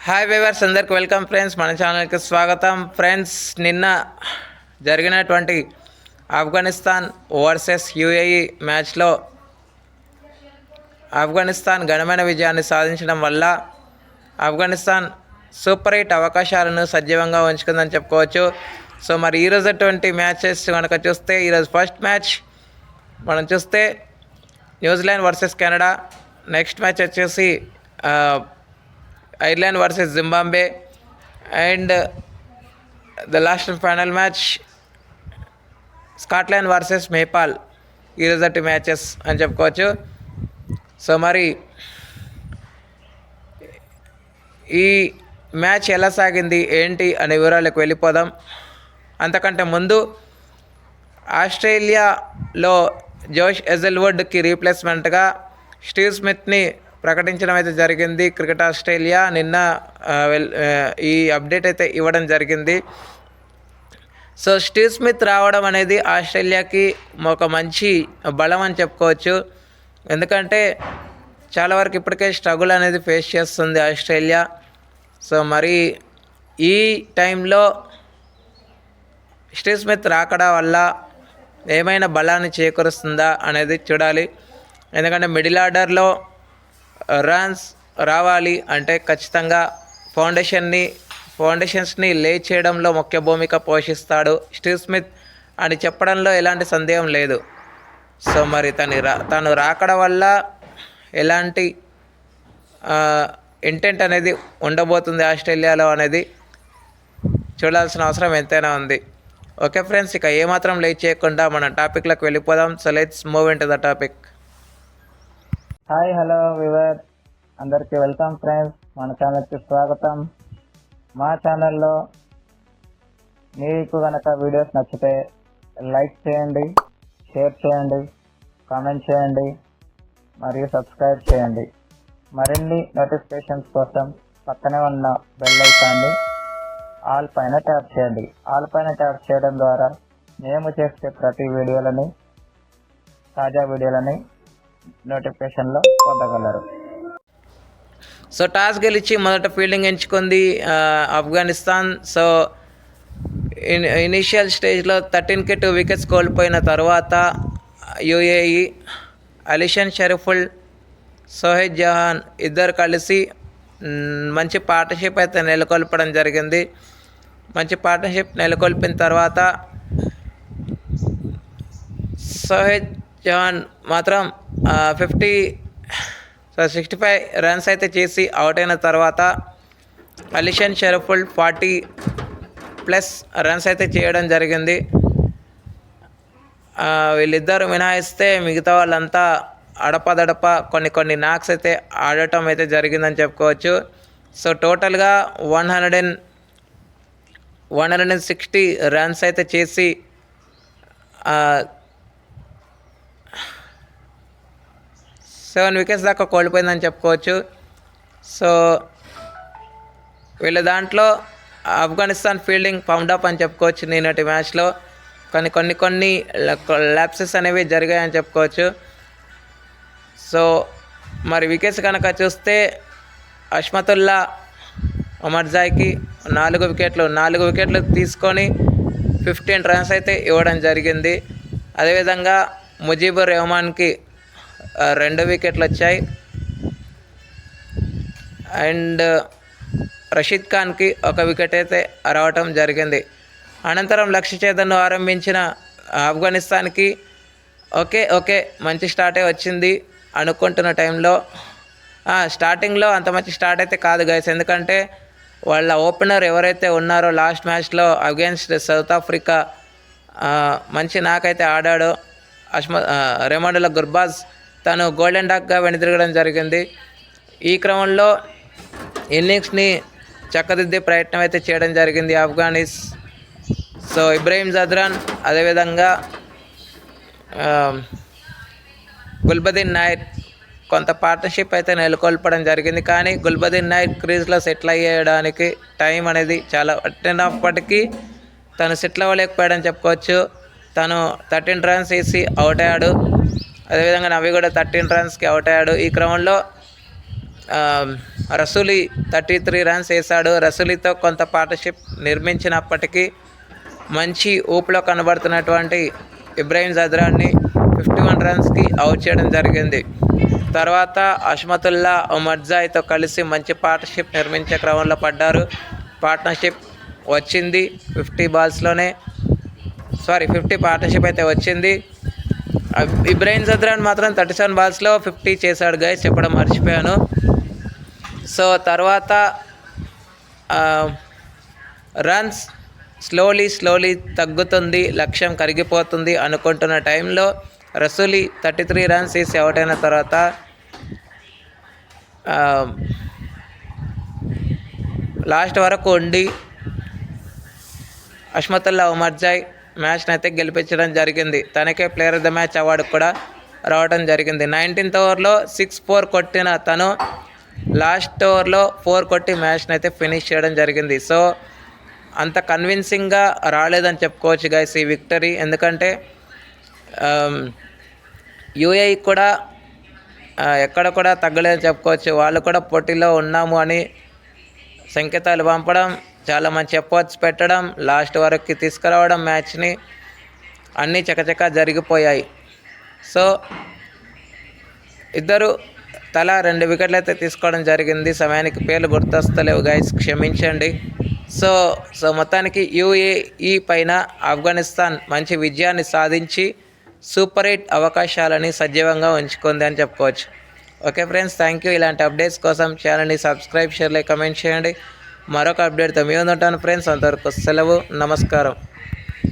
Hi viewers, అందరికి welcome friends. మన ఛానల్కి స్వాగతం ఫ్రెండ్స్. నిన్న జరిగినటువంటి ఆఫ్ఘనిస్తాన్ వర్సెస్ యుఏఈ మ్యాచ్లో ఆఫ్ఘనిస్తాన్ ఘనమైన విజయాన్ని సాధించడం వల్ల ఆఫ్ఘనిస్తాన్ సూపర్ 8 అవకాశాలను సజీవంగా ఉంచుకుందని చెప్పుకోవచ్చు. సో మరి ఈరోజు అటువంటి మ్యాచెస్ కనుక చూస్తే, ఈరోజు ఫస్ట్ మ్యాచ్ మనం చూస్తే New Zealand versus Canada, next match వచ్చేసి Ireland versus Zimbabwe, and the last and final match Scotland versus Nepal. ఈరోజు మ్యాచెస్ అని చెప్పుకోవచ్చు. సో మరి ఈ మ్యాచ్ ఎలా సాగింది ఏంటి అనే వివరాలకు వెళ్ళిపోదాం. అంతకంటే ముందు ఆస్ట్రేలియాలో జోష్ హేజల్వుడ్కి రీప్లేస్మెంట్గా స్టీవ్ స్మిత్ని ప్రకటించడం అయితే జరిగింది. క్రికెట్ ఆస్ట్రేలియా నిన్న ఈ అప్డేట్ అయితే ఇవ్వడం జరిగింది. సో స్టీవ్ స్మిత్ రావడం అనేది ఆస్ట్రేలియాకి ఒక మంచి బలం అని చెప్పుకోవచ్చు. ఎందుకంటే చాలా వరకు ఇప్పటికే స్ట్రగుల్ అనేది ఫేస్ చేస్తుంది ఆస్ట్రేలియా. సో మరి ఈ టైంలో స్టీవ్ స్మిత్ రాకడా వల్ల ఏమైనా బలాన్ని చేకూరుస్తుందా అనేది చూడాలి. ఎందుకంటే మిడిల్ ఆర్డర్లో రన్స్ రావాలి అంటే ఖచ్చితంగా ఫౌండేషన్స్ని లే చేయడంలో ముఖ్య భూమిక పోషిస్తాడు స్టీవ్ స్మిత్ అని చెప్పడంలో ఎలాంటి సందేహం లేదు. సో మరి తను రాకడం వల్ల ఎలాంటి ఇంటెంట్ అనేది ఉండబోతుంది ఆస్ట్రేలియాలో అనేది చూడాల్సిన అవసరం ఎంతైనా ఉంది. ఓకే ఫ్రెండ్స్, ఇక ఏమాత్రం లేట్ చేయకుండా మన టాపిక్లోకి వెళ్ళిపోదాం. So let's move in to the topic. Hi hello we were, అందరికీ వెల్కమ్ ఫ్రెండ్స్. మన ఛానల్కి స్వాగతం. మా ఛానల్లో మీకు కనుక వీడియోస్ నచ్చితే లైక్ చేయండి, షేర్ చేయండి, కామెంట్ చేయండి మరియు సబ్స్క్రైబ్ చేయండి. మరిన్ని నోటిఫికేషన్స్ కోసం పక్కనే ఉన్న బెల్ ఐకాన్ని ఆల్ పైన ట్యాప్ చేయండి. ఆల్ పైన ట్యాప్ చేయడం ద్వారా మేము చేసే ప్రతి తాజా వీడియోలని నోటిఫికేషన్లో పొందగలరు. సో టాస్ గెలిచి మొదట ఫీల్డింగ్ ఎంచుకుంది ఆఫ్ఘనిస్తాన్. సో ఇనీషియల్ స్టేజ్లో 13కి 2 వికెట్స్ కోల్పోయిన తర్వాత యుఏఈ అలీషాన్ షరీఫుల్, సోహెద్ జహాన్ ఇద్దరు కలిసి మంచి పార్ట్నర్షిప్ అయితే నెలకొల్పడం జరిగింది. మంచి పార్ట్నర్షిప్ నెలకొల్పిన తర్వాత సోహెద్ జహాన్ మాత్రం 65 రన్స్ అయితే చేసి అవుట్ అయిన తర్వాత అలీషాన్ షరీఫుల్ 40+ రన్స్ అయితే చేయడం జరిగింది. వీళ్ళిద్దరు మినహాయిస్తే మిగతా వాళ్ళంతా అడపదడప కొన్ని నాక్స్ అయితే ఆడటం అయితే జరిగిందని చెప్పుకోవచ్చు. సో టోటల్గా 160 రన్స్ అయితే చేసి 7 వికెట్స్ దాకా కోల్పోయిందని చెప్పుకోవచ్చు. సో వీళ్ళ దాంట్లో ఆఫ్ఘనిస్తాన్ ఫీల్డింగ్ పౌండ్ అప్ అని చెప్పుకోవచ్చు నిన్నటి మ్యాచ్లో. కానీ కొన్ని ల్యాప్సెస్ అనేవి జరిగాయని చెప్పుకోవచ్చు. సో మరి వికెట్స్ కనుక చూస్తే అష్మతుల్లా ఒమర్జాయ్కి 4 వికెట్లు తీసుకొని 15 రన్స్ అయితే ఇవ్వడం జరిగింది. అదేవిధంగా ముజీబుర్ రెహమాన్కి 2 వికెట్లు వచ్చాయి. అండ్ రషీద్ ఖాన్కి 1 వికెట్ అయితే రావటం జరిగింది. అనంతరం లక్ష్య ఛేదనను ఆరంభించిన ఆఫ్ఘనిస్తాన్కి ఓకే మంచి స్టార్టే వచ్చింది అనుకుంటున్న టైంలో స్టార్టింగ్లో అంత మంచి స్టార్ట్ అయితే కాదు గైస్. ఎందుకంటే వాళ్ళ ఓపెనర్ ఎవరైతే ఉన్నారో లాస్ట్ మ్యాచ్లో అగేన్స్ట్ సౌత్ ఆఫ్రికా మంచి నాకైతే ఆడాడో రెమండుల గుర్బాజ్, తను గోల్డెన్ డాక్గా వెనుదిరగడం జరిగింది. ఈ క్రమంలో ఇన్నింగ్స్ని చక్కదిద్దే ప్రయత్నం అయితే చేయడం జరిగింది ఆఫ్ఘనీస్. సో ఇబ్రహీం జద్రాన్, అదేవిధంగా గుల్బదీన్ నాయర్ కొంత పార్ట్నర్షిప్ అయితే నెలకొల్పడం జరిగింది. కానీ గుల్బదీన్ నాయర్ క్రీజ్లో సెటిల్ అయ్యడానికి టైం అనేది చాలా పట్టినప్పటికీ తను సెటిల్ అవ్వలేకపోయాడని చెప్పుకోవచ్చు. తను 13 రన్స్ వేసి అవుట్ అయ్యాడు. అదేవిధంగా నవి కూడా 13 రన్స్కి అవుట్ అయ్యాడు. ఈ క్రమంలో రసూలి 33 రన్స్ వేశాడు. రసూలితో కొంత పార్ట్నర్షిప్ నిర్మించినప్పటికీ మంచి ఊపులో కనబడుతున్నటువంటి ఇబ్రాహిం జద్రాన్ని 51 రన్స్కి అవుట్ చేయడం జరిగింది. తర్వాత అష్మతుల్లా ఉమర్జాయ్తో కలిసి మంచి పార్ట్నర్షిప్ నిర్మించే క్రమంలో పడ్డారు. పార్ట్నర్షిప్ వచ్చింది 50 బాల్స్లోనే 50 పార్ట్నర్షిప్ అయితే వచ్చింది. ఇబ్రాహిం జద్రాన్ మాత్రం 37 బాల్స్లో 50 చేశాడు గైస్, చెప్పడం మర్చిపోయాను. సో తర్వాత రన్స్ స్లోలీ తగ్గుతుంది, లక్ష్యం కరిగిపోతుంది అనుకుంటున్న టైంలో రసూలి 33 రన్స్ వేసి అవుట్ అయిన తర్వాత లాస్ట్ వరకు ఉండి అష్మతుల్లా ఉమర్జాయ్ మ్యాచ్ని అయితే గెలిపించడం జరిగింది. తనకే player of the match award కూడా రావడం జరిగింది. 19th ఓవర్లో 6-4 కొట్టిన తను లాస్ట్ ఓవర్లో 4 కొట్టి మ్యాచ్ని అయితే ఫినిష్ చేయడం జరిగింది. సో అంత కన్విన్సింగ్గా రాలేదని చెప్పుకోవచ్చు గైస్ ఈ విక్టరీ. ఎందుకంటే యూఏఈ కూడా ఎక్కడ కూడా తగ్గలేదని చెప్పుకోవచ్చు. వాళ్ళు కూడా పోటీలో ఉన్నాము అని సంకేతాలు పంపడం, చాలా మంచి ఎఫర్ట్స్ పెట్టడం, లాస్ట్ వరకు తీసుకురావడం మ్యాచ్ని, అన్నీ చకచకా జరిగిపోయాయి. సో ఇద్దరు తలా 2 వికెట్లు అయితే తీసుకోవడం జరిగింది. సమయానికి పేర్లు గుర్తొస్తలేవు గైస్, క్షమించండి. సో మొత్తానికి యూఏఈ పైన ఆఫ్ఘనిస్తాన్ మంచి విజయాన్ని సాధించి సూపర్ 8 అవకాశాలని సజీవంగా ఉంచుకుంది అని చెప్పుకోవచ్చు. Okay friends, thank you. ఇలాంటి అప్డేట్స్ కోసం ఛానల్ని సబ్స్క్రైబ్, షేర్, లైక్, కమెంట్ చేయండి. మరొక అప్డేట్తో మీ ముందు ఉంటాను ఫ్రెండ్స్. అంతవరకు సెలవు, నమస్కారం.